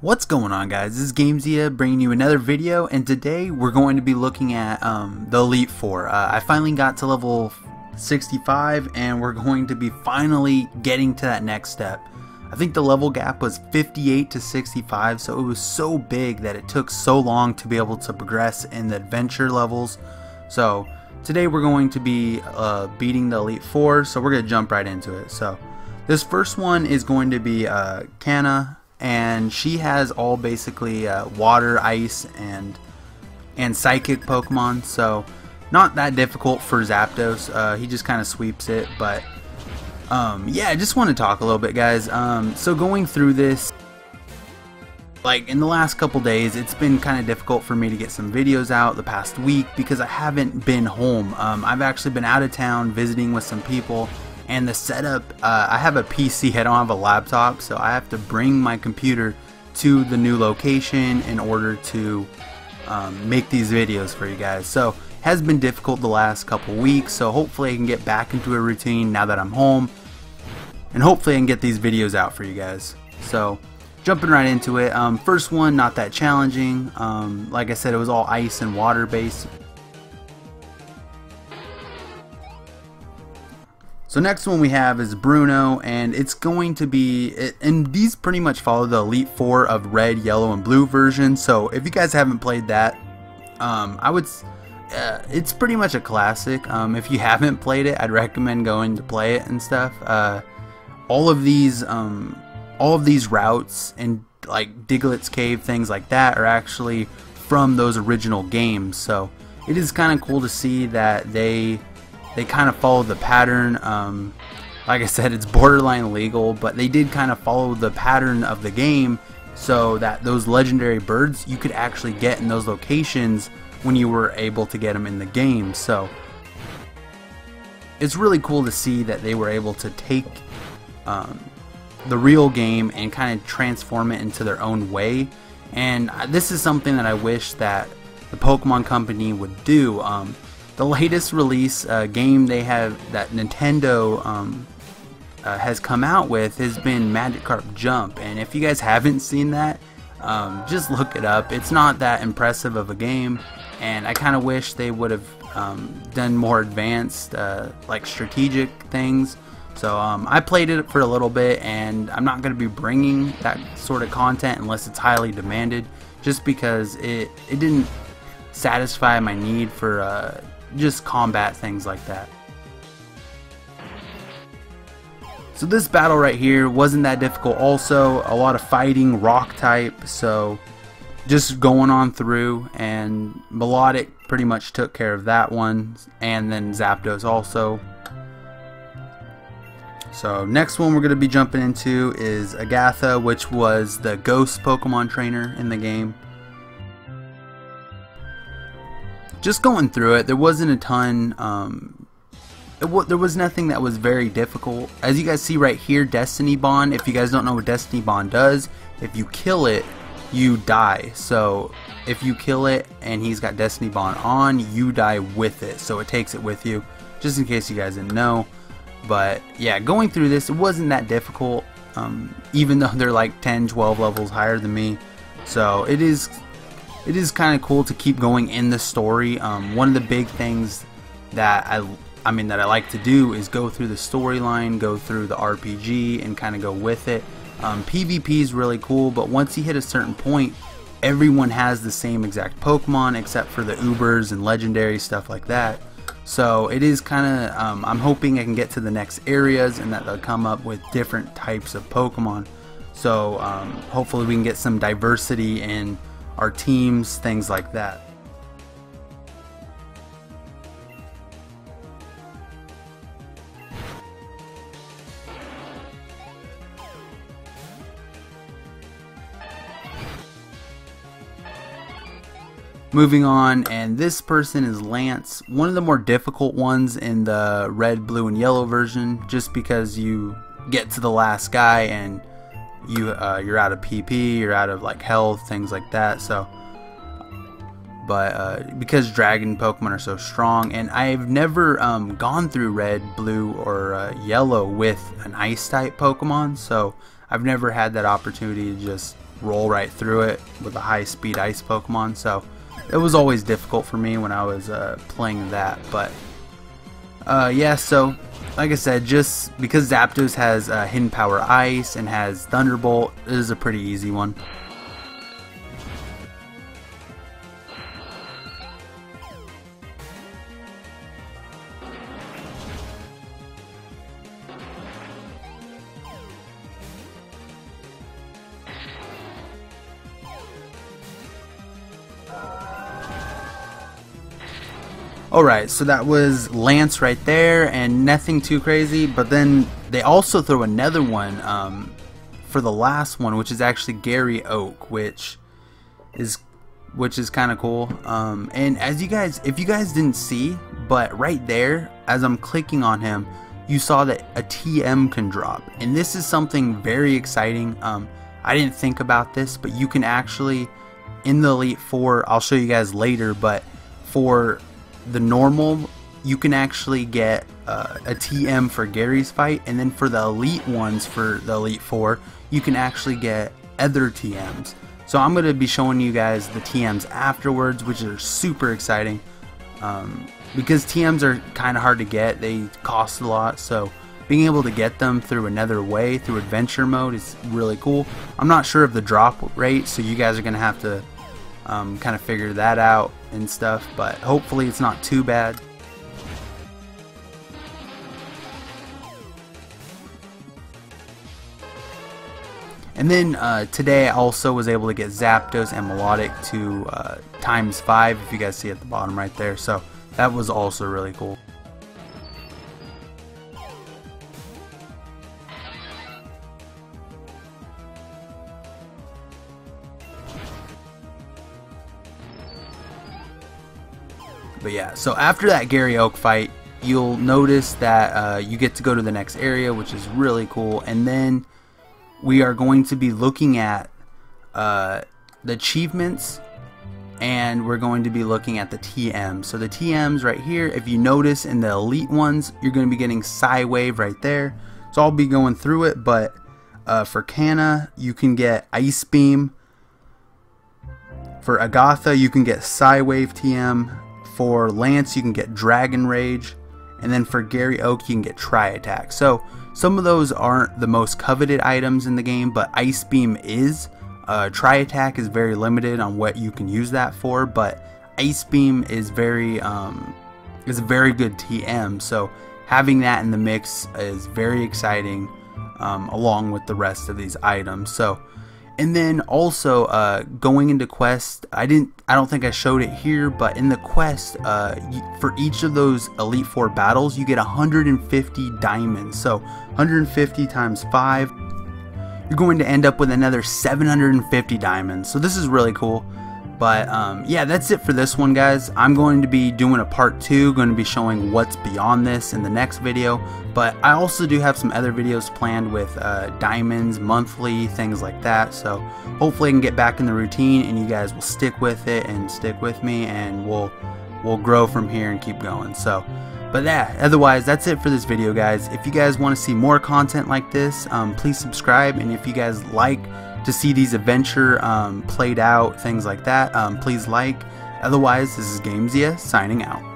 What's going on, guys? This is GameZia bringing you another video, and today we're going to be looking at the Elite Four. I finally got to level 65 and we're going to be finally getting to that next step. I think the level gap was 58 to 65, so it was so big that it took so long to be able to progress in the adventure levels. So today we're going to be beating the Elite Four, so we're going to jump right into it. So this first one is going to be Kanna. And she has all basically water, ice, and psychic Pokemon, so not that difficult for Zapdos. He just kind of sweeps it, but yeah, I just want to talk a little bit, guys. So going through this, like in the last couple days, it's been kind of difficult for me to get some videos out the past week because I haven't been home. I've actually been out of town visiting with some people. And the setup, I have a PC, I don't have a laptop, so I have to bring my computer to the new location in order to make these videos for you guys. So it has been difficult the last couple weeks, so hopefully I can get back into a routine now that I'm home. And hopefully I can get these videos out for you guys. So jumping right into it, first one, not that challenging. Like I said, it was all ice and water based. So next one we have is Bruno, and it's going to be, and these pretty much follow the Elite Four of red, yellow, and blue version. So if you guys haven't played that, it's pretty much a classic. If you haven't played it, I'd recommend going to play it and stuff. All of these routes and like Diglett's Cave, things like that, are actually from those original games. So it is kind of cool to see that they kind of follow the pattern. Like I said, it's borderline legal, but they did kind of follow the pattern of the game so that those legendary birds you could actually get in those locations when you were able to get them in the game. So it's really cool to see that they were able to take the real game and kind of transform it into their own way. And this is something that I wish that the Pokemon Company would do. The latest release game they have that Nintendo has come out with has been Magikarp Jump, and if you guys haven't seen that, just look it up. It's not that impressive of a game, and I kind of wish they would have done more advanced like strategic things. So I played it for a little bit, and I'm not going to be bringing that sort of content unless it's highly demanded, just because it didn't satisfy my need for just combat, things like that. So this battle right here wasn't that difficult. Also, a lot of fighting, rock type, so just going on through, and Melodic pretty much took care of that one, and then Zapdos also. So next one we're going to be jumping into is Agatha, which was the ghost Pokemon trainer in the game. Just going through it, there wasn't a ton, there was nothing that was very difficult. As you guys see right here, Destiny Bond, if you guys don't know what Destiny Bond does, if you kill it, you die. So if you kill it and he's got Destiny Bond on, you die with it. So it takes it with you, just in case you guys didn't know. But yeah, going through this, it wasn't that difficult, even though they're like 10, 12 levels higher than me. So it is kind of cool to keep going in the story. One of the big things that I like to do is go through the storyline, go through the RPG, and kind of go with it. PvP is really cool, but once you hit a certain point, everyone has the same exact Pokemon except for the Ubers and legendary stuff like that. So it is kind of, I'm hoping I can get to the next areas and that they'll come up with different types of Pokemon. So hopefully we can get some diversity in our teams, things like that. Moving on, and this person is Lance, one of the more difficult ones in the red, blue, and yellow version, just because you get to the last guy and you're out of PP, you're out of like health, things like that. So but because dragon Pokemon are so strong, and I've never gone through red, blue, or yellow with an ice type Pokemon, so I've never had that opportunity to just roll right through it with a high speed ice Pokemon, so it was always difficult for me when I was playing that. But yeah, so like I said, just because Zapdos has Hidden Power Ice and has Thunderbolt, it is a pretty easy one. Alright, so that was Lance right there, and nothing too crazy, but then they also throw another one for the last one, which is actually Gary Oak, which is kind of cool. And as if you guys didn't see, but right there, as I'm clicking on him, you saw that a TM can drop, and this is something very exciting. I didn't think about this, but you can actually, in the Elite Four, I'll show you guys later, but for the normal, you can actually get a TM for Gary's fight, and then for the elite ones, for the Elite Four, you can actually get other TMs. So I'm going to be showing you guys the TMs afterwards, which are super exciting, because TMs are kind of hard to get. They cost a lot, so being able to get them through another way, through adventure mode, is really cool. I'm not sure of the drop rate, so you guys are going to have to kind of figure that out and stuff, but hopefully it's not too bad. And then today I also was able to get Zapdos and Melodic to ×5, if you guys see at the bottom right there, so that was also really cool. But yeah, so after that Gary Oak fight, you'll notice that you get to go to the next area, which is really cool. And then we are going to be looking at the achievements, and we're going to be looking at the TMs. So the TMs right here, if you notice in the elite ones, you're going to be getting Psy-Wave right there. So I'll be going through it, but for Canna, you can get Ice Beam. For Agatha, you can get Psy-Wave TM. For Lance, you can get Dragon Rage, and then for Gary Oak, you can get Tri-Attack. So some of those aren't the most coveted items in the game, but Ice Beam is. Tri-Attack is very limited on what you can use that for, but Ice Beam is a very good TM. So having that in the mix is very exciting, along with the rest of these items. So. And then also going into quest, I don't think I showed it here, but in the quest, for each of those Elite Four battles, you get 150 diamonds. So 150 times 5, you're going to end up with another 750 diamonds. So this is really cool. But yeah, that's it for this one, guys. I'm going to be doing a part 2, going to be showing what's beyond this in the next video. But I also do have some other videos planned with diamonds, monthly, things like that. So hopefully I can get back in the routine and you guys will stick with it and stick with me, and we'll grow from here and keep going. So, but yeah, otherwise that's it for this video, guys. If you guys want to see more content like this, please subscribe, and if you guys like to see these adventure played out, things like that, please like. Otherwise, this is GameZia signing out.